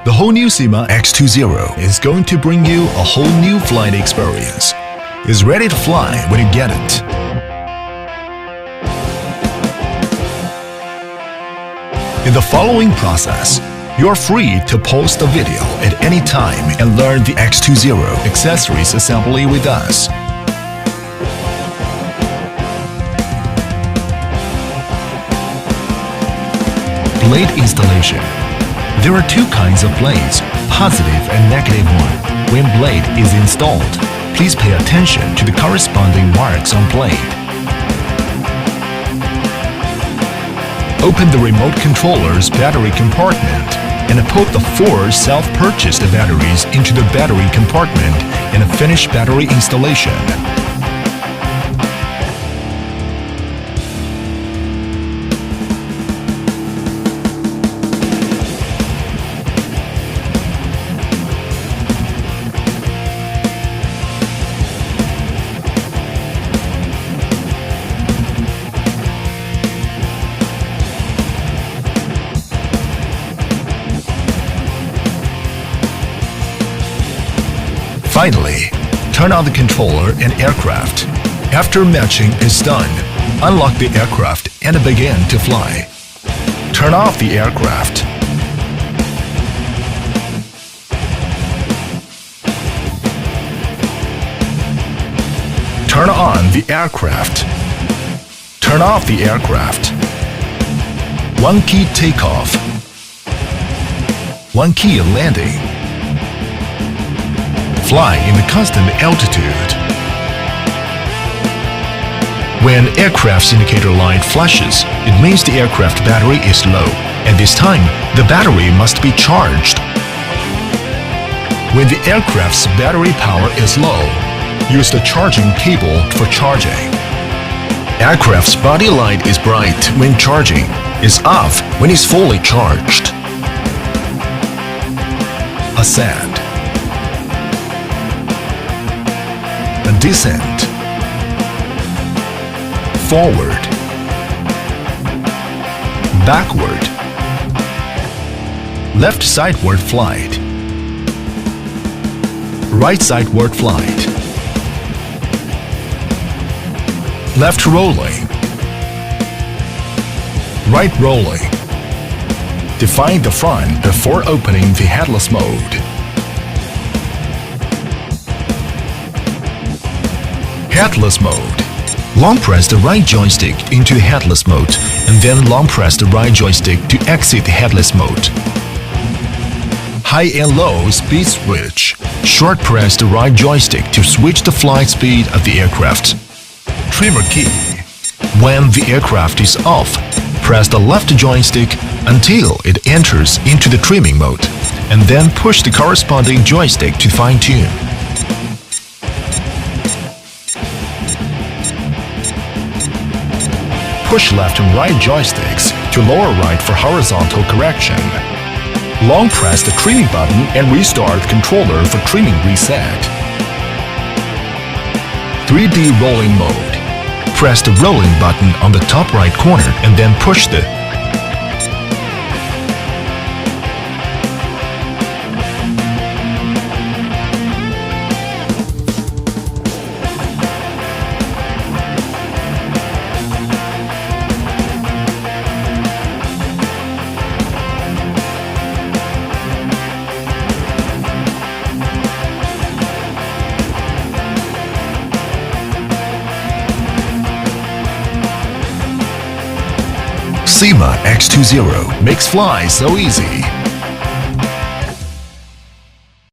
The whole new Syma X20 is going to bring you a whole new flight experience. It's ready to fly when you get it. In the following process, you're free to post a video at any time and learn the X20 accessories assembly with us. Blade installation. There are two kinds of blades, positive and negative one. When blade is installed, please pay attention to the corresponding marks on blade. Open the remote controller's battery compartment and put the 4 self-purchased batteries into the battery compartment and finish battery installation. Finally, turn on the controller and aircraft. After matching is done, unlock the aircraft and begin to fly. Turn off the aircraft. Turn on the aircraft. Turn off the aircraft. 1 key takeoff. 1 key landing. Fly in a constant altitude. When aircraft's indicator light flashes, it means the aircraft battery is low. At this time, the battery must be charged. When the aircraft's battery power is low, use the charging cable for charging. Aircraft's body light is bright when charging, is off when it's fully charged. Ascend. Descent. Forward. Backward. Left sideward flight. Right sideward flight. Left rolling. Right rolling. Define the front before opening the headless mode. Headless mode. Long press the right joystick into headless mode and then long press the right joystick to exit the headless mode. High and low speed switch. Short press the right joystick to switch the flight speed of the aircraft. Trimmer key. When the aircraft is off, press the left joystick until it enters into the trimming mode and then push the corresponding joystick to fine-tune. Push left and right joysticks to lower right for horizontal correction. Long press the trimming button and restart the controller for trimming reset. 3D rolling mode. Press the rolling button on the top right corner and then push the Syma X20 makes fly so easy.